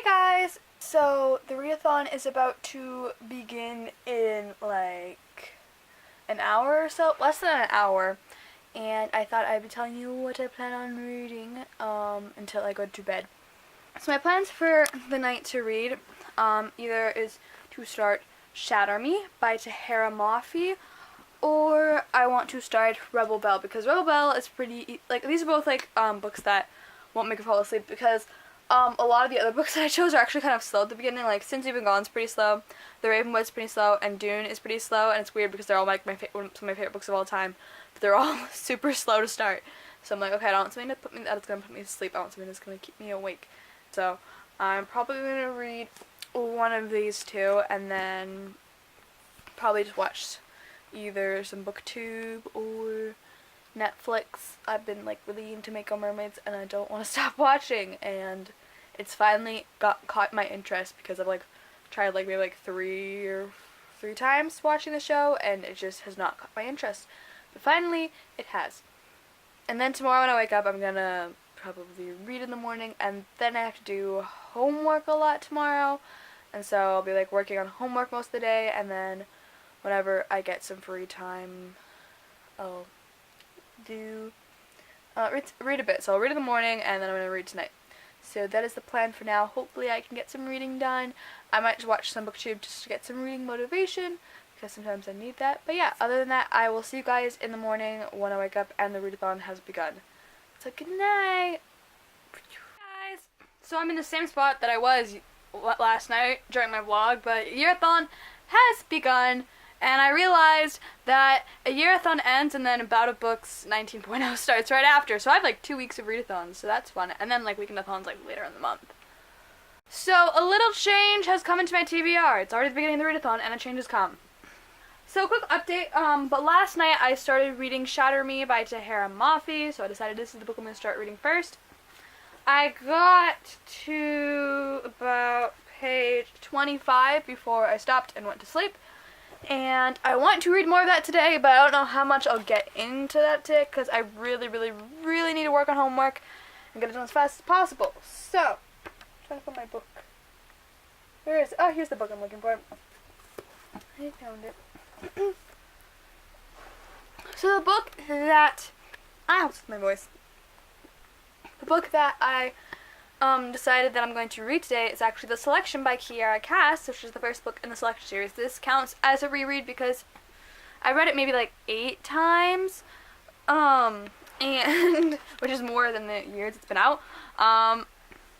Hey guys! So the readathon is about to begin in like an hour or so, less than an hour, and I thought I'd be telling you what I plan on reading until I go to bed. So my plans for the night to read either is to start Shatter Me by Tahara Mafi, or I want to start Rebel Belle, because Rebel Belle is pretty, like, these are both like books that won't make you fall asleep, because a lot of the other books that I chose are actually kind of slow at the beginning. Like Since You've Been Gone's pretty slow, The Ravenwood's pretty slow, and Dune is pretty slow, and it's weird because they're all like some of my favorite books of all time, but they're all super slow to start. So I'm like, okay, I don't want something that's gonna put me to sleep. I want something that's gonna keep me awake. So I'm probably gonna read one of these two, and then probably just watch either some booktube or Netflix. I've been like really into Mako Mermaids and I don't want to stop watching, and it's finally caught my interest because I've like tried like maybe like three times watching the show and it just has not caught my interest. But finally it has. And then tomorrow when I wake up I'm gonna probably read in the morning, and then I have to do homework a lot tomorrow, and so I'll be like working on homework most of the day, and then whenever I get some free time I'll read a bit. So I'll read in the morning and then I'm going to read tonight. So that is the plan for now. Hopefully I can get some reading done. I might just watch some booktube just to get some reading motivation, because sometimes I need that. But yeah, other than that, I will see you guys in the morning when I wake up and the readathon has begun. So good night, guys. So I'm in the same spot that I was last night during my vlog, but AYEARATHON has begun. And I realized that AYEARATHON ends and then About a Book's 19.0 starts right after. So I have like 2 weeks of readathons, so that's fun. And then like weekendathons like later in the month. So a little change has come into my TBR. It's already the beginning of the readathon and a change has come. So quick update, but last night I started reading Shatter Me by Tahara Mafi, so I decided this is the book I'm going to start reading first. I got to about page 25 before I stopped and went to sleep. And I want to read more of that today, but I don't know how much I'll get into that today because I really need to work on homework and get it done as fast as possible. So, I'm trying to find my book. Where is it? Oh, here's the book I'm looking for. I found it. So the book that my voice. The book that I decided that I'm going to read today is actually The Selection by Kiara Cass, which is the first book in the Selection series. This counts as a reread because I read it maybe like 8 times, and which is more than the years it's been out. So I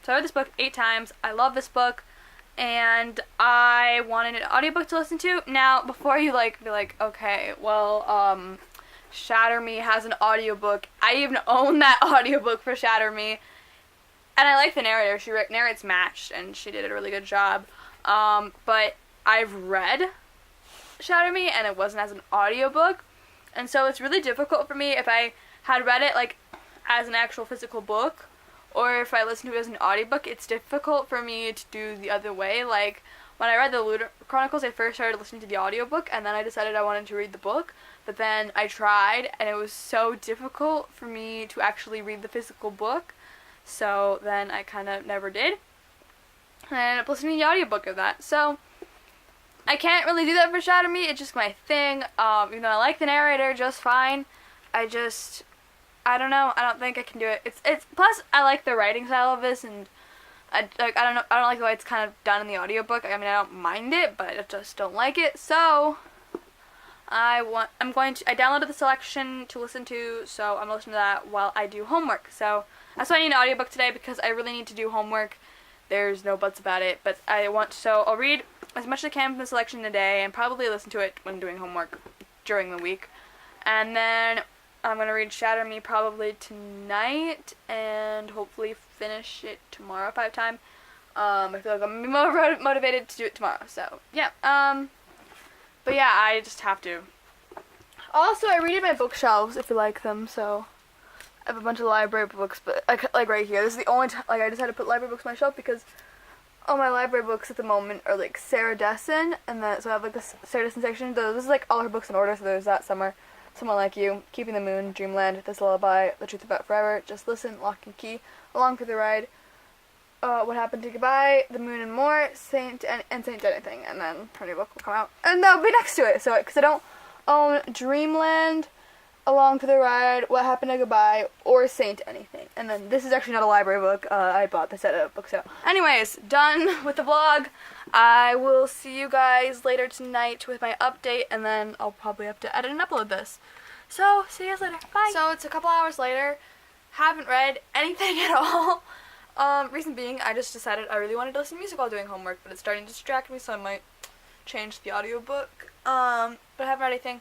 read this book 8 times. I love this book, and I wanted an audiobook to listen to. Now, before you like be like, okay, well, Shatter Me has an audiobook. I even own that audiobook for Shatter Me. And I like the narrator. She narrates matched, and she did a really good job. But I've read Shatter Me, and it wasn't as an audiobook. And so it's really difficult for me if I had read it, like, as an actual physical book, or if I listened to it as an audiobook. It's difficult for me to do the other way. Like, when I read the Lunar Chronicles, I first started listening to the audiobook, and then I decided I wanted to read the book. But then I tried, and it was so difficult for me to actually read the physical book. So then I kind of never did, and I ended up listening to the audiobook of that. So I can't really do that for Shatter Me. It's just my thing. Even though I like the narrator just fine, I don't know. I don't think I can do it. It's plus I like the writing style of this, and I don't know. I don't like the way it's kind of done in the audiobook. I mean, I don't mind it, but I just don't like it. So I downloaded The Selection to listen to, so I'm listening to that while I do homework. So that's why I need an audiobook today, because I really need to do homework. There's no buts about it, but so I'll read as much as I can from The Selection today, and probably listen to it when doing homework during the week. And then I'm going to read Shatter Me probably tonight, and hopefully finish it tomorrow if I have time. I feel like I'm more motivated to do it tomorrow, so yeah. But yeah, I just have to. Also, I read in my bookshelves if you like them, so I have a bunch of library books, but like right here. This is the only time I decided to put library books on my shelf because all my library books at the moment are like Sarah Dessen, and then so I have like this Sarah Dessen section. This is like all her books in order. So there's that Summer, Someone Like You, Keeping the Moon, Dreamland, This Lullaby, The Truth About Forever, Just Listen, Lock and Key, Along for the Ride, What Happened to Goodbye, The Moon and More, Saint Anything, and then her new book will come out, and that'll be next to it. So, because I don't own Dreamland, Along for the Ride, What Happened to Goodbye, or Saint Anything. And then this is actually not a library book. I bought this at a book sale. Anyways, done with the vlog. I will see you guys later tonight with my update, and then I'll probably have to edit and upload this. So, see you guys later. Bye. So, it's a couple hours later. Haven't read anything at all. Reason being, I just decided I really wanted to listen to music while doing homework, but it's starting to distract me, so I might change the audiobook. But I haven't read anything.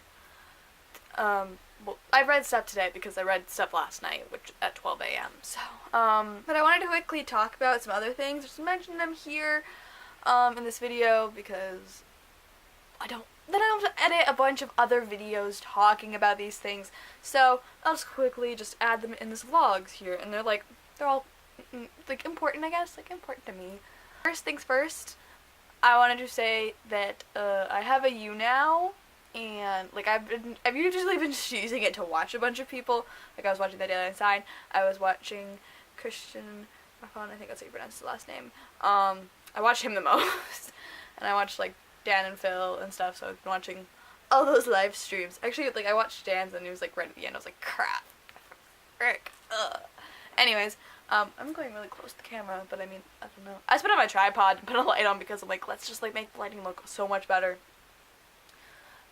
Well, I've read stuff today because I read stuff last night, which at 12 a.m. So, but I wanted to quickly talk about some other things, just mention them here, in this video, because then I don't have to edit a bunch of other videos talking about these things. So, I'll just quickly just add them in this vlogs here, and they're all, like, important, I guess, like, important to me. First things first, I wanted to say that, I have a YouNow. And, like, I've usually been just using it to watch a bunch of people. Like, I was watching The Daily Sign. I was watching Christian Raffon, I think that's how you pronounce his last name. I watched him the most. And I watched, like, Dan and Phil and stuff, so I've been watching all those live streams. Actually, like, I watched Dan's and it was, like, right at the end. I was like, crap. Frick. Ugh. Anyways, I'm going really close to the camera, but I mean, I don't know. I just put it on my tripod and put a light on because I'm like, let's just, like, make the lighting look so much better.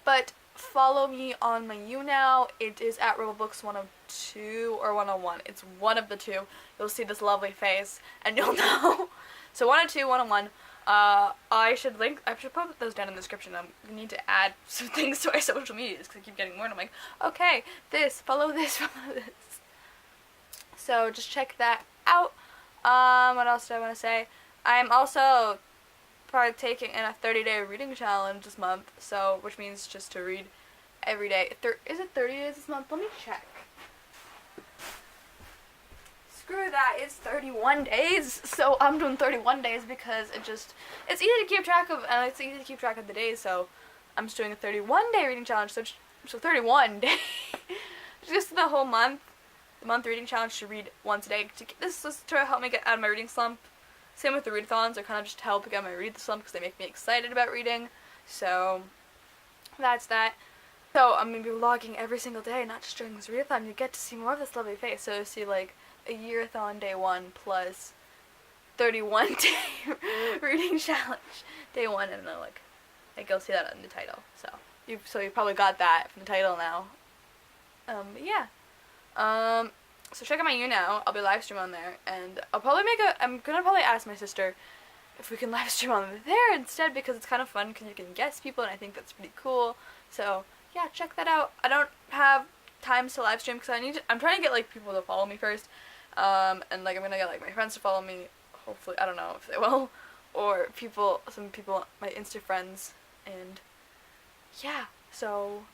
But follow me on my YouNow. It is at Rebelbooks 102 or 101. It's one of the two. You'll see this lovely face, and you'll know. So 102, 101. I should put those down in the description. I need to add some things to my social medias because I keep getting more, and I'm like, okay, follow this, follow this. So just check that out. What else do I want to say? I'm also partaking in a 30-day reading challenge this month, so which means just to read every day. Is it 30 days this month? Let me check. Screw that, it's 31 days. So I'm doing 31 days because it's easy to keep track of, and it's easy to keep track of the days. So I'm just doing a 31-day reading challenge. So 31 days, just the whole month. The month reading challenge to read once a day. This is to help me get out of my reading slump. Same with the readathons, they're kind of just to help get my read slump because they make me excited about reading. So, that's that. So, I'm going to be vlogging every single day, not just during this readathon. You get to see more of this lovely face. So, you see, like, a yearathon day 1 plus 31-day reading challenge day 1. And then, like, you'll see that in the title. So, you probably got that from the title now. But yeah. So check out my YouNow. I'll be live streaming on there, and I'm gonna probably ask my sister if we can live stream on there instead, because it's kind of fun because you can guess people, and I think that's pretty cool. So yeah, check that out. I don't have times to live stream because I'm trying to get, like, people to follow me first, and, like, I'm gonna get, like, my friends to follow me. Hopefully, I don't know if they will, or some people, my Insta friends, and yeah. So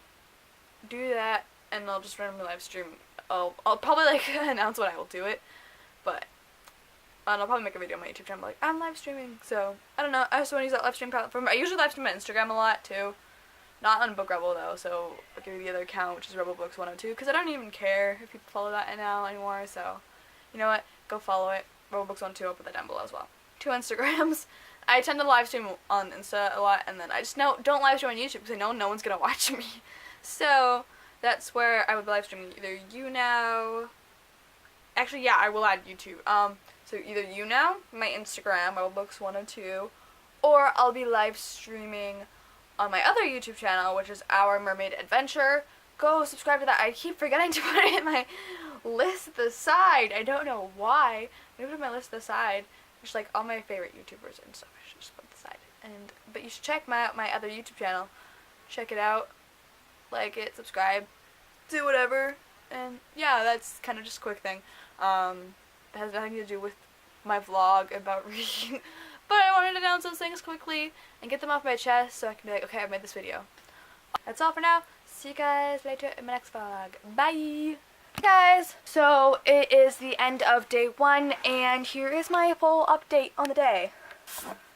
do that, and I'll just randomly live stream. I'll probably, like, announce when I will do it, and I'll probably make a video on my YouTube channel, like, I'm live streaming. So I don't know, I just want to use that live stream platform. I usually live stream on Instagram a lot too, not on Book Rebel though, so I'll give you the other account, which is Rebelbooks 102, because I don't even care if people follow that now anymore. So you know what, go follow it, Rebelbooks 102. I'll put that down below as well. 2 Instagrams. I tend to live stream on Insta a lot, and then I just don't live stream on YouTube because I know no one's gonna watch me. So that's where I would be live streaming, either YouNow. Actually, yeah, I will add YouTube. So either YouNow, my Instagram, Rebelbooks102, or I'll be live streaming on my other YouTube channel, which is Our Mermaid Adventure. Go subscribe to that. I keep forgetting to put it in my list at the side. I don't know why. I put it in my list at the side. There's, like, all my favorite YouTubers and stuff. I should just put it aside. But you should check my other YouTube channel. Check it out. Like it, subscribe, do whatever, and yeah, that's kind of just a quick thing. It has nothing to do with my vlog about reading, but I wanted to announce those things quickly and get them off my chest so I can be like, okay, I made this video. That's all for now. See you guys later in my next vlog. Bye! Hey guys! So, it is the end of day 1, and here is my full update on the day.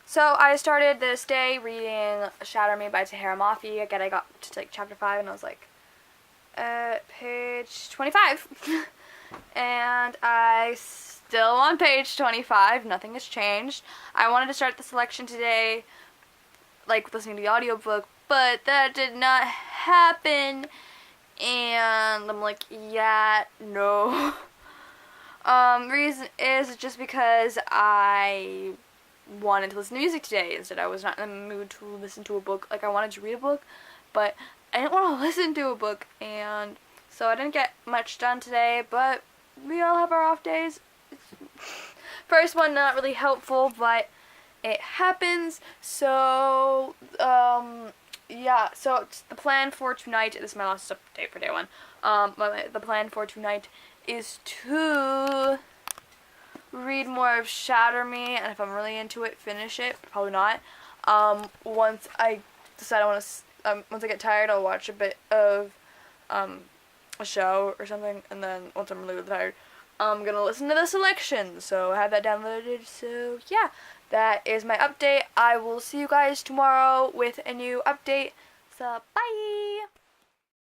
So I started this day reading Shatter Me by Tahara Mafi. Again, I got to, like, chapter 5 and I was like, page 25. And I still on page 25. Nothing has changed. I wanted to start the selection today, like listening to the audiobook, but that did not happen. And I'm like, yeah, no. Reason is just because I wanted to listen to music today instead. I was not in the mood to listen to a book. Like, I wanted to read a book, but I didn't want to listen to a book, and so I didn't get much done today, but we all have our off days. First one, not really helpful, but it happens. So, yeah, so it's the plan for tonight, this is my last update for day one, the plan for tonight is to read more of Shatter Me, and if I'm really into it, finish it. Probably not. Once I decide I want to, once I get tired, I'll watch a bit of a show or something, and then once I'm really tired, I'm gonna listen to the selection. So I have that downloaded. So yeah, that is my update. I will see you guys tomorrow with a new update. So bye.